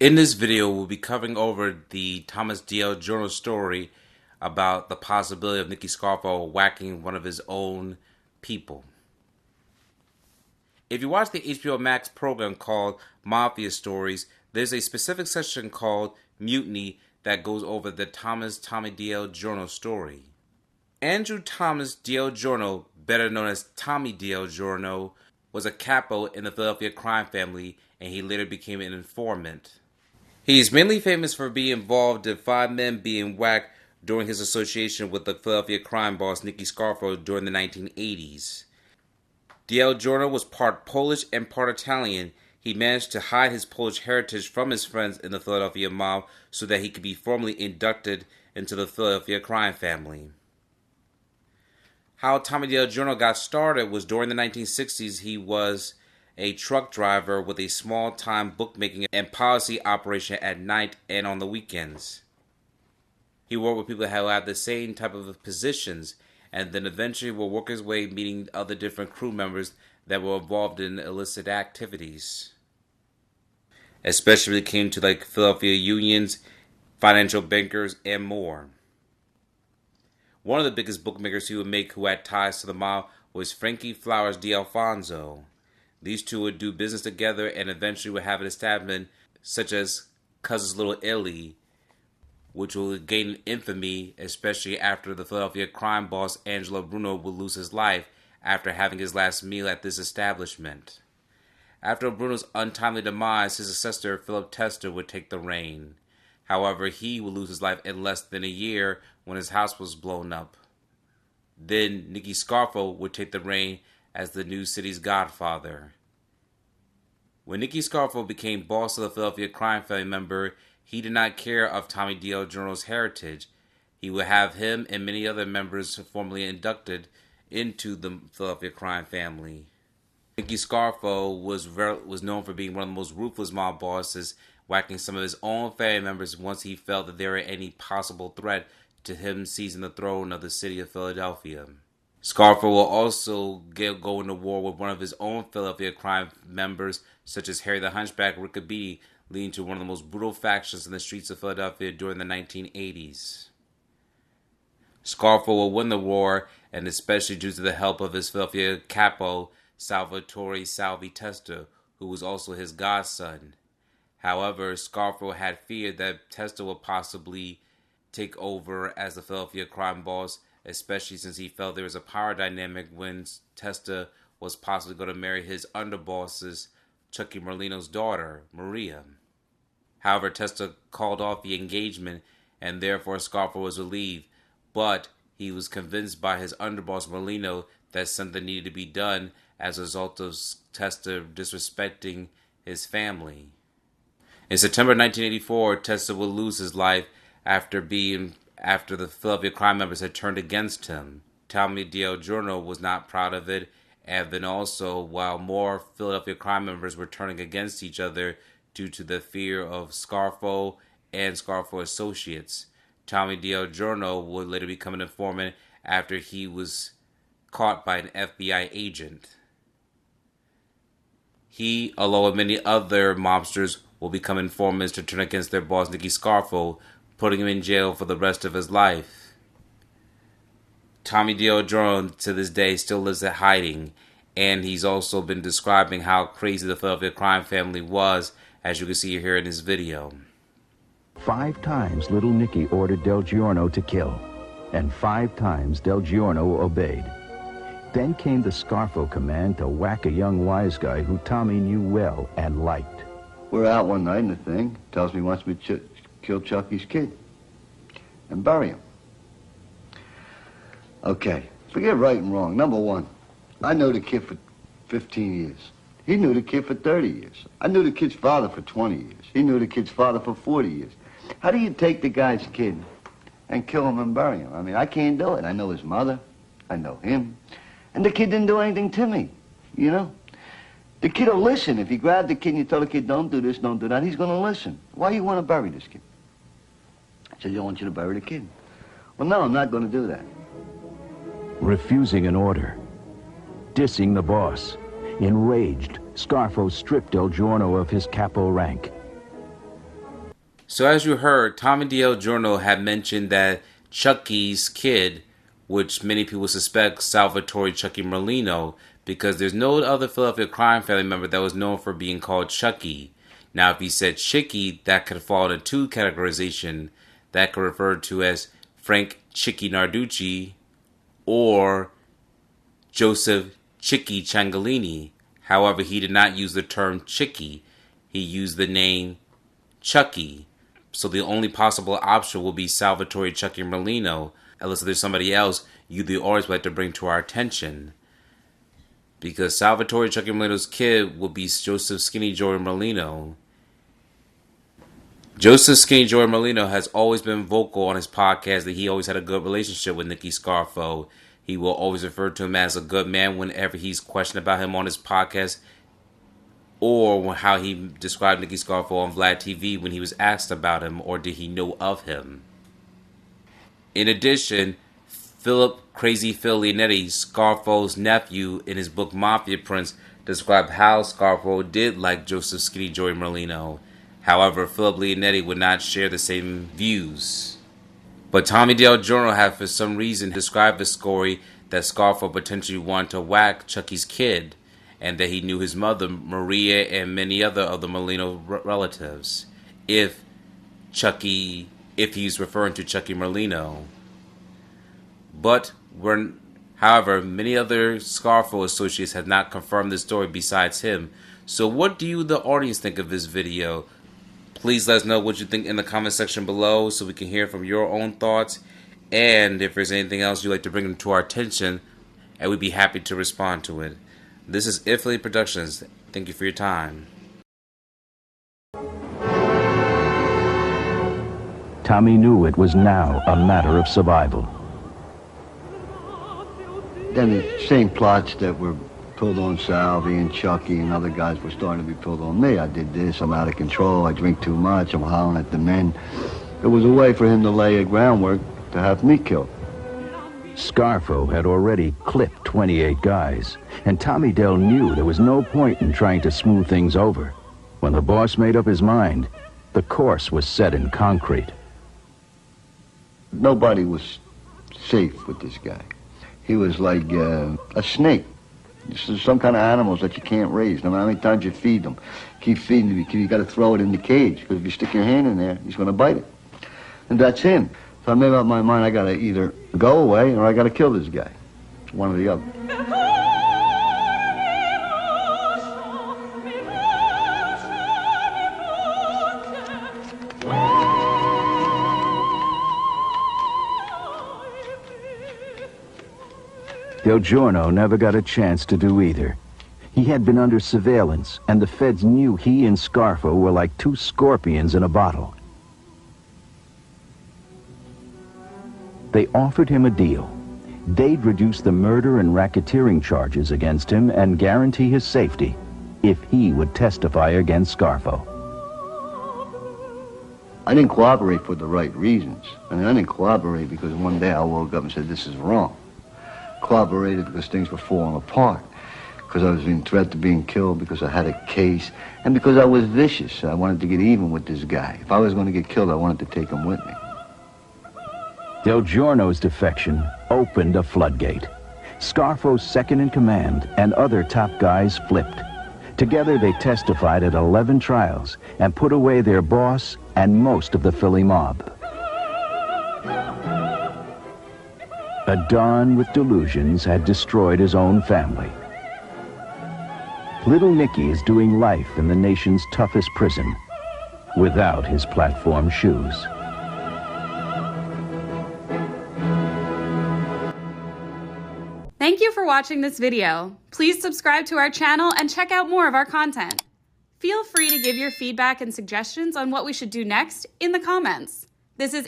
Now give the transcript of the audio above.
In this video, we'll be covering over the Thomas D.L. Giorno story about the possibility of Nicky Scarfo whacking one of his own people. If you watch the HBO Max program called Mafia Stories, there's a specific section called Mutiny that goes over the Tommy D.L. Giorno story. Andrew Thomas D.L. Giorno, better known as Tommy D.L. Giorno, was a capo in the Philadelphia crime family, and he later became an informant. He is mainly famous for being involved in 5 men being whacked during his association with the Philadelphia crime boss Nicky Scarfo during the 1980s. D.L. Giorno was part Polish and part Italian. He managed to hide his Polish heritage from his friends in the Philadelphia mob so that he could be formally inducted into the Philadelphia crime family. How Tommy D.L. Giorno got started was during the 1960s. He was a truck driver with a small-time bookmaking and policy operation at night and on the weekends. He worked with people who had the same type of positions, and then eventually will work his way meeting other different crew members that were involved in illicit activities. Especially when it came to like Philadelphia unions, financial bankers, and more. One of the biggest bookmakers he would make who had ties to the mob was Frankie Flowers D'Alfonso. These two would do business together and eventually would have an establishment such as Cousin's Little Italy, which will gain infamy, especially after the Philadelphia crime boss Angelo Bruno would lose his life after having his last meal at this establishment. After Bruno's untimely demise, his successor Philip Tester would take the reign. However, he would lose his life in less than a year when his house was blown up. Then Nicky Scarfo would take the reign as the new city's godfather. When Nicky Scarfo became boss of the Philadelphia crime family member, he did not care of Tommy D.L. Giorno's heritage. He would have him and many other members formally inducted into the Philadelphia crime family. Nicky Scarfo was known for being one of the most ruthless mob bosses, whacking some of his own family members once he felt that there were any possible threat to him seizing the throne of the city of Philadelphia. Scarfo will also go into war with one of his own Philadelphia crime members, such as Harry the Hunchback Rickaby, leading to one of the most brutal factions in the streets of Philadelphia during the 1980s. Scarfo will win the war, and especially due to the help of his Philadelphia capo, Salvatore Salvi Testa, who was also his godson. However, Scarfo had feared that Testa would possibly take over as the Philadelphia crime boss, especially since he felt there was a power dynamic when Testa was possibly going to marry his underboss's Chucky Merlino's daughter, Maria. However, Testa called off the engagement, and therefore Scarfo was relieved, but he was convinced by his underboss Merlino that something needed to be done as a result of Testa disrespecting his family. In September 1984, Testa would lose his life after the Philadelphia crime members had turned against him. Tommy D.L. Giorno was not proud of it, and then also, while more Philadelphia crime members were turning against each other due to the fear of Scarfo and Scarfo associates, Tommy D.L. Giorno would later become an informant after he was caught by an FBI agent. He, along with many other mobsters, will become informants to turn against their boss Nicky Scarfo, putting him in jail for the rest of his life. Tommy D.L. Giorno to this day still lives at hiding, and he's also been describing how crazy the Philadelphia crime family was, as you can see here in this video. 5 times little Nicky ordered Del Giorno to kill, and 5 times Del Giorno obeyed. Then came the Scarfo command to whack a young wise guy who Tommy knew well and liked. We're out one night and the thing tells me he wants me to kill Chucky's kid and bury him. Okay, forget right and wrong. Number one, I know the kid for 15 years. He knew the kid for 30 years. I knew the kid's father for 20 years. He knew the kid's father for 40 years. How do you take the guy's kid and kill him and bury him? I mean, I can't do it. I know his mother. I know him. And the kid didn't do anything to me, you know? The kid will listen. If you grab the kid and you tell the kid, don't do this, don't do that, he's going to listen. Why do you want to bury this kid? I said, I want you to bury the kid. Well, no, I'm not going to do that. Refusing an order. Dissing the boss. Enraged, Scarfo stripped Del Giorno of his capo rank. So as you heard, Tommy Del Giorno had mentioned that Chucky's kid, which many people suspect Salvatore Chucky Merlino, because there's no other Philadelphia crime family member that was known for being called Chucky. Now, if he said Chicky, that could fall into two categorization. That could refer to as Frank Chicky Narducci or Joseph Chicky Ciangalini. However, he did not use the term Chicky. He used the name Chucky. So the only possible option will be Salvatore Chucky Merlino, unless there's somebody else you, the audience, would like to bring to our attention. Because Salvatore Chucky Merlino's kid will be Joseph Skinny Joe Merlino. Joseph Skinny Joe Merlino has always been vocal on his podcast that he always had a good relationship with Nicky Scarfo. He will always refer to him as a good man whenever he's questioned about him on his podcast, or how he described Nicky Scarfo on Vlad TV when he was asked about him, or did he know of him. In addition, Philip Crazy Phil Leonetti, Scarfo's nephew, in his book Mafia Prince, described how Scarfo did like Joseph Skinny Joey Merlino. However, Philip Leonetti would not share the same views. But Tommy Del Giorno had for some reason described the story that Scarfo potentially wanted to whack Chucky's kid, and that he knew his mother, Maria, and many other of the Merlino relatives, if he's referring to Chucky Merlino. However, many other Scarfo associates have not confirmed this story besides him. So what do you, the audience, think of this video? Please let us know what you think in the comment section below so we can hear from your own thoughts. And if there's anything else you'd like to bring to our attention, and we'd be happy to respond to it. This is Italy Productions. Thank you for your time. Tommy knew it was now a matter of survival. Then the same plots that were pulled on Salvi and Chucky and other guys were starting to be pulled on me. I did this, I'm out of control, I drink too much, I'm hollering at the men. It was a way for him to lay a groundwork to have me killed. Scarfo had already clipped 28 guys, and Tommy Del knew there was no point in trying to smooth things over. When the boss made up his mind, the course was set in concrete. Nobody was safe with this guy. He was like a snake. This is some kind of animals that you can't raise, no matter how many times you feed them. Keep feeding them, you got to throw it in the cage, because if you stick your hand in there, he's going to bite it. And that's him. So I made up my mind, I got to either go away or I got to kill this guy. One or the other. Del Giorno never got a chance to do either. He had been under surveillance, and the feds knew he and Scarfo were like two scorpions in a bottle. They offered him a deal. They'd reduce the murder and racketeering charges against him and guarantee his safety if he would testify against Scarfo. I didn't cooperate for the right reasons. I didn't cooperate because one day I woke up and said, this is wrong. Cooperated because things were falling apart, because I was being threatened to being killed, because I had a case, and because I was vicious. I wanted to get even with this guy. If I was going to get killed, I wanted to take him with me. Del Giorno's defection opened a floodgate. Scarfo's second-in-command and other top guys flipped. Together they testified at 11 trials and put away their boss and most of the Philly mob. A Don with delusions had destroyed his own family. Little Nicky is doing life in the nation's toughest prison without his platform shoes. Thank you for watching this video. Please subscribe to our channel and check out more of our content. Feel free to give your feedback and suggestions on what we should do next in the comments. This is